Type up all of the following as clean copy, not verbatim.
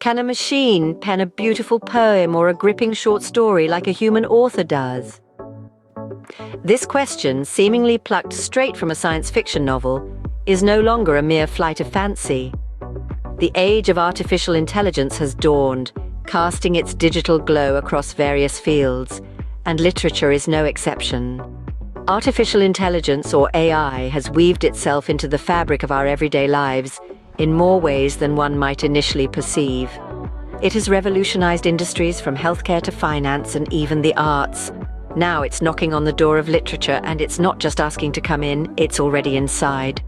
Can a machine pen a beautiful poem or a gripping short story like a human author does? This question, seemingly plucked straight from a science fiction novel, is no longer a mere flight of fancy. The age of artificial intelligence has dawned, casting its digital glow across various fields, and literature is no exception. Artificial intelligence, or AI, has weaved itself into the fabric of our everyday lives in more ways than one might initially perceive. It has revolutionized industries from healthcare to finance and even the arts. Now it's knocking on the door of literature, and it's not just asking to come in, it's already inside.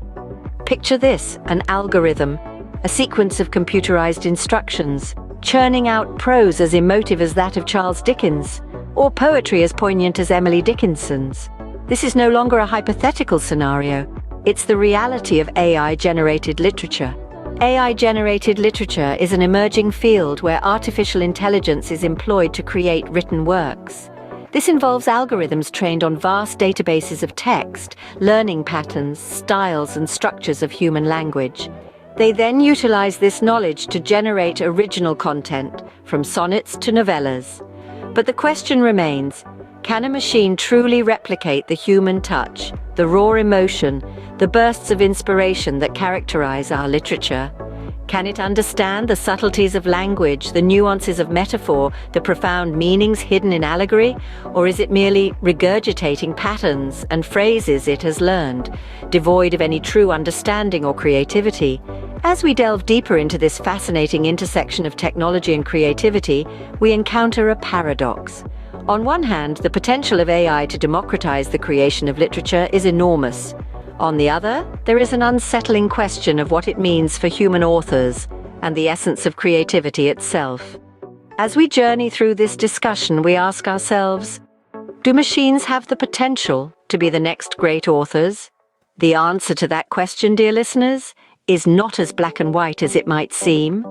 Picture this, an algorithm, a sequence of computerized instructions, churning out prose as emotive as that of Charles Dickens, or poetry as poignant as Emily Dickinson's. This is no longer a hypothetical scenario. It's the reality of AI-generated literature. AI-generated literature is an emerging field where artificial intelligence is employed to create written works. This involves algorithms trained on vast databases of text, learning patterns, styles, and structures of human language. They then utilize this knowledge to generate original content, from sonnets to novellas. But the question remains, can a machine truly replicate the human touch, the raw emotion, the bursts of inspiration that characterize our literature? Can it understand the subtleties of language, the nuances of metaphor, the profound meanings hidden in allegory? Or is it merely regurgitating patterns and phrases it has learned, devoid of any true understanding or creativity? As we delve deeper into this fascinating intersection of technology and creativity, we encounter a paradox. On one hand, the potential of AI to democratize the creation of literature is enormous. On the other, there is an unsettling question of what it means for human authors and the essence of creativity itself. As we journey through this discussion, we ask ourselves, do machines have the potential to be the next great authors? The answer to that question, dear listeners, is not as black and white as it might seem.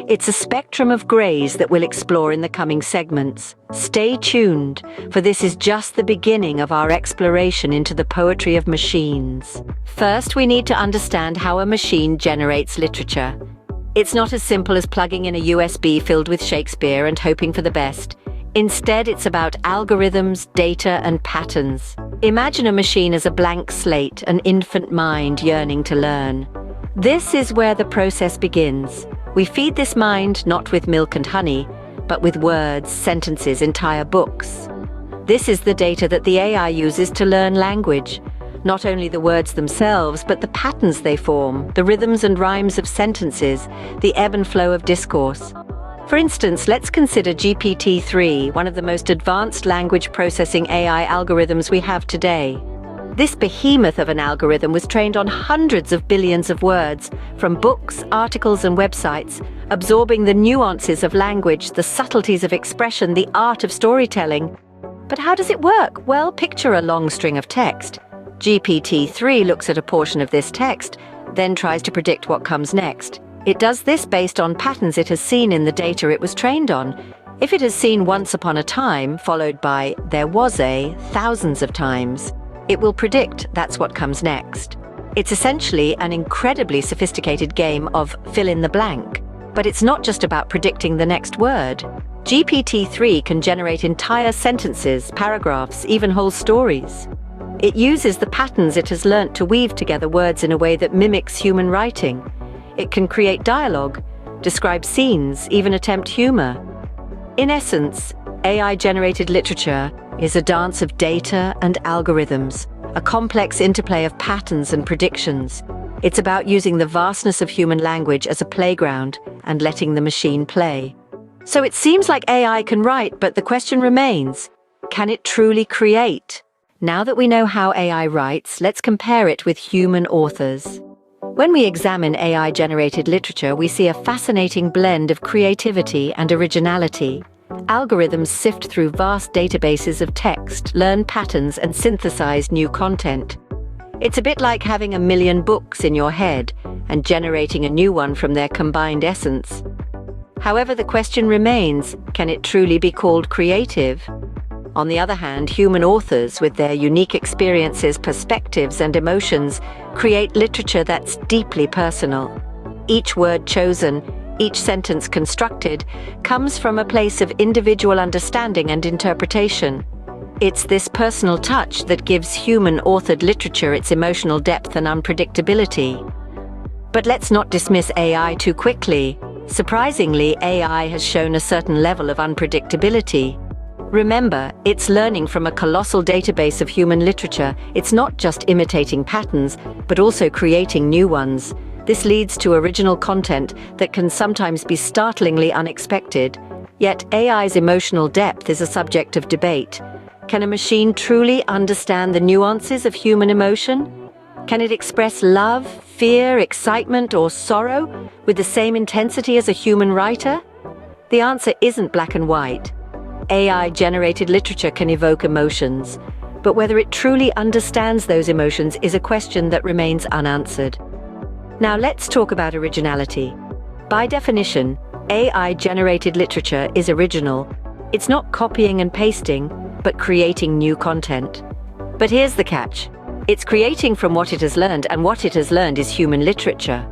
It's a spectrum of greys that we'll explore in the coming segments. Stay tuned, for this is just the beginning of our exploration into the poetry of machines. First, we need to understand how a machine generates literature. It's not as simple as plugging in a USB filled with Shakespeare and hoping for the best. Instead, it's about algorithms, data, and patterns. Imagine a machine as a blank slate, an infant mind yearning to learn. This is where the process begins. We feed this mind not with milk and honey, but with words, sentences, entire books. This is the data that the AI uses to learn language. Not only the words themselves, but the patterns they form, the rhythms and rhymes of sentences, the ebb and flow of discourse. For instance, let's consider GPT-3, one of the most advanced language processing AI algorithms we have today. This behemoth of an algorithm was trained on hundreds of billions of words, from books, articles, and websites, absorbing the nuances of language, the subtleties of expression, the art of storytelling. But how does it work? Well, picture a long string of text. GPT-3 looks at a portion of this text, then tries to predict what comes next. It does this based on patterns it has seen in the data it was trained on. If it has seen once upon a time, followed by there was a thousands of times, it will predict that's what comes next. It's essentially an incredibly sophisticated game of fill in the blank. But it's not just about predicting the next word. GPT-3 can generate entire sentences, paragraphs, even whole stories. It uses the patterns it has learnt to weave together words in a way that mimics human writing. It can create dialogue, describe scenes, even attempt humor. In essence, AI-generated literature is a dance of data and algorithms, a complex interplay of patterns and predictions. It's about using the vastness of human language as a playground and letting the machine play. So it seems like AI can write, but the question remains, can it truly create? Now that we know how AI writes, let's compare it with human authors. When we examine AI-generated literature, we see a fascinating blend of creativity and originality. Algorithms sift through vast databases of text, learn patterns, and synthesize new content. It's a bit like having a million books in your head and generating a new one from their combined essence. However, the question remains, can it truly be called creative? On the other hand, human authors, with their unique experiences, perspectives, and emotions, create literature that's deeply personal. Each word chosen, each sentence constructed comes from a place of individual understanding and interpretation. It's this personal touch that gives human-authored literature its emotional depth and unpredictability. But let's not dismiss AI too quickly. Surprisingly, AI has shown a certain level of unpredictability. Remember, it's learning from a colossal database of human literature. It's not just imitating patterns, but also creating new ones. This leads to original content that can sometimes be startlingly unexpected. Yet AI's emotional depth is a subject of debate. Can a machine truly understand the nuances of human emotion? Can it express love, fear, excitement, or sorrow with the same intensity as a human writer? The answer isn't black and white. AI-generated literature can evoke emotions, but whether it truly understands those emotions is a question that remains unanswered. Now let's talk about originality. By definition, AI-generated literature is original. It's not copying and pasting, but creating new content. But here's the catch. It's creating from what it has learned, and what it has learned is human literature.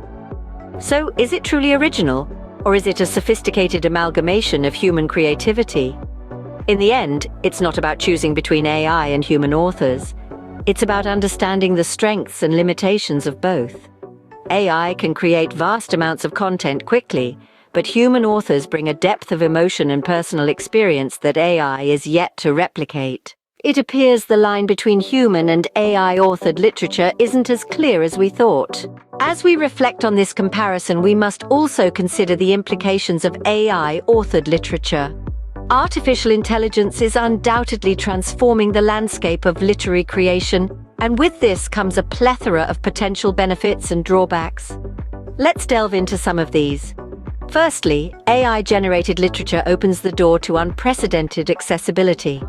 So, is it truly original, or is it a sophisticated amalgamation of human creativity? In the end, it's not about choosing between AI and human authors. It's about understanding the strengths and limitations of both. AI can create vast amounts of content quickly, but human authors bring a depth of emotion and personal experience that AI is yet to replicate. It appears the line between human and AI-authored literature isn't as clear as we thought. As we reflect on this comparison, we must also consider the implications of AI-authored literature. Artificial intelligence is undoubtedly transforming the landscape of literary creation, and with this comes a plethora of potential benefits and drawbacks. Let's delve into some of these. Firstly, AI-generated literature opens the door to unprecedented accessibility.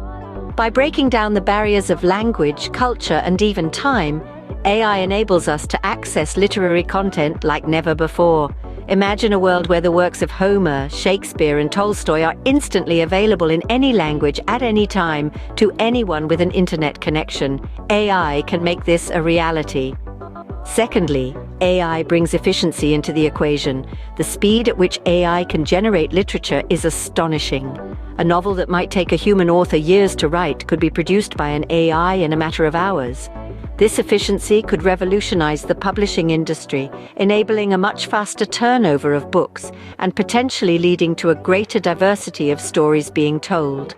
By breaking down the barriers of language, culture, and even time, AI enables us to access literary content like never before. Imagine a world where the works of Homer, Shakespeare, and Tolstoy are instantly available in any language at any time to anyone with an internet connection. AI can make this a reality. Secondly, AI brings efficiency into the equation. The speed at which AI can generate literature is astonishing. A novel that might take a human author years to write could be produced by an AI in a matter of hours. This efficiency could revolutionize the publishing industry, enabling a much faster turnover of books and potentially leading to a greater diversity of stories being told.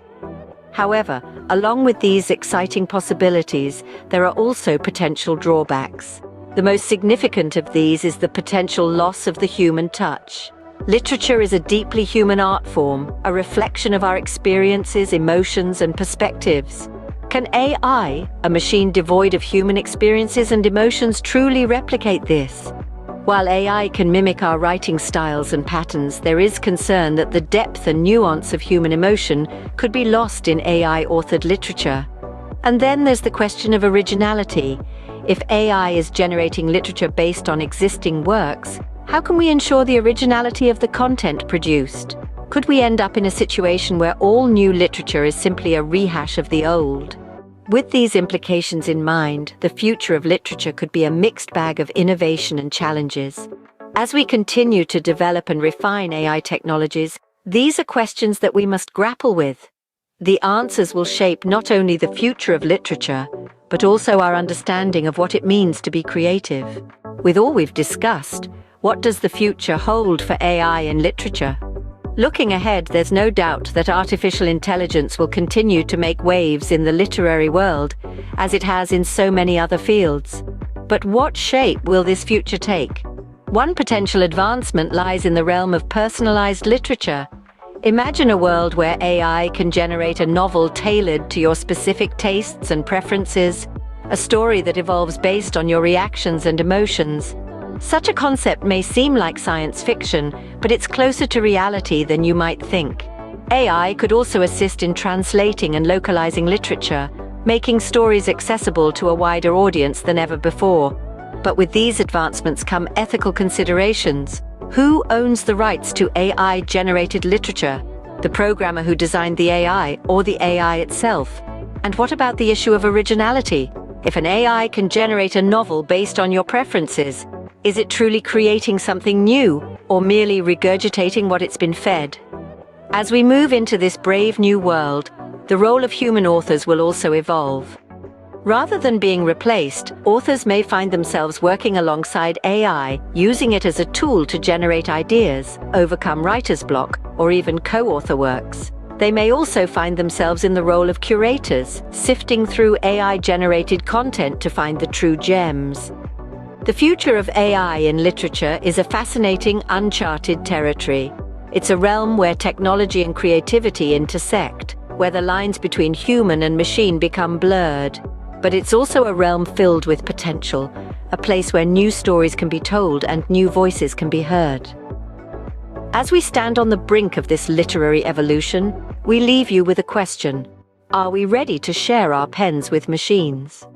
However, along with these exciting possibilities, there are also potential drawbacks. The most significant of these is the potential loss of the human touch. Literature is a deeply human art form, a reflection of our experiences, emotions, and perspectives. Can AI, a machine devoid of human experiences and emotions, truly replicate this? While AI can mimic our writing styles and patterns, there is concern that the depth and nuance of human emotion could be lost in AI-authored literature. And then there's the question of originality. If AI is generating literature based on existing works, how can we ensure the originality of the content produced? Could we end up in a situation where all new literature is simply a rehash of the old? With these implications in mind, the future of literature could be a mixed bag of innovation and challenges. As we continue to develop and refine AI technologies, these are questions that we must grapple with. The answers will shape not only the future of literature, but also our understanding of what it means to be creative. With all we've discussed, what does the future hold for AI in literature? Looking ahead, there's no doubt that artificial intelligence will continue to make waves in the literary world, as it has in so many other fields. But what shape will this future take? One potential advancement lies in the realm of personalized literature. Imagine a world where AI can generate a novel tailored to your specific tastes and preferences, a story that evolves based on your reactions and emotions. Such a concept may seem like science fiction, but it's closer to reality than you might think. AI could also assist in translating and localizing literature, making stories accessible to a wider audience than ever before. But with these advancements come ethical considerations. Who owns the rights to AI-generated literature? The programmer who designed the AI, or the AI itself? And what about the issue of originality? If an AI can generate a novel based on your preferences, is it truly creating something new, or merely regurgitating what it's been fed. As we move into this brave new world, the role of human authors will also evolve. Rather than being replaced, authors may find themselves working alongside AI, using it as a tool to generate ideas, overcome writer's block, or even co-author works. They may also find themselves in the role of curators, sifting through AI-generated content to find the true gems. The future of AI in literature is a fascinating, uncharted territory. It's a realm where technology and creativity intersect, where the lines between human and machine become blurred. But it's also a realm filled with potential, a place where new stories can be told and new voices can be heard. As we stand on the brink of this literary evolution, we leave you with a question. Are we ready to share our pens with machines?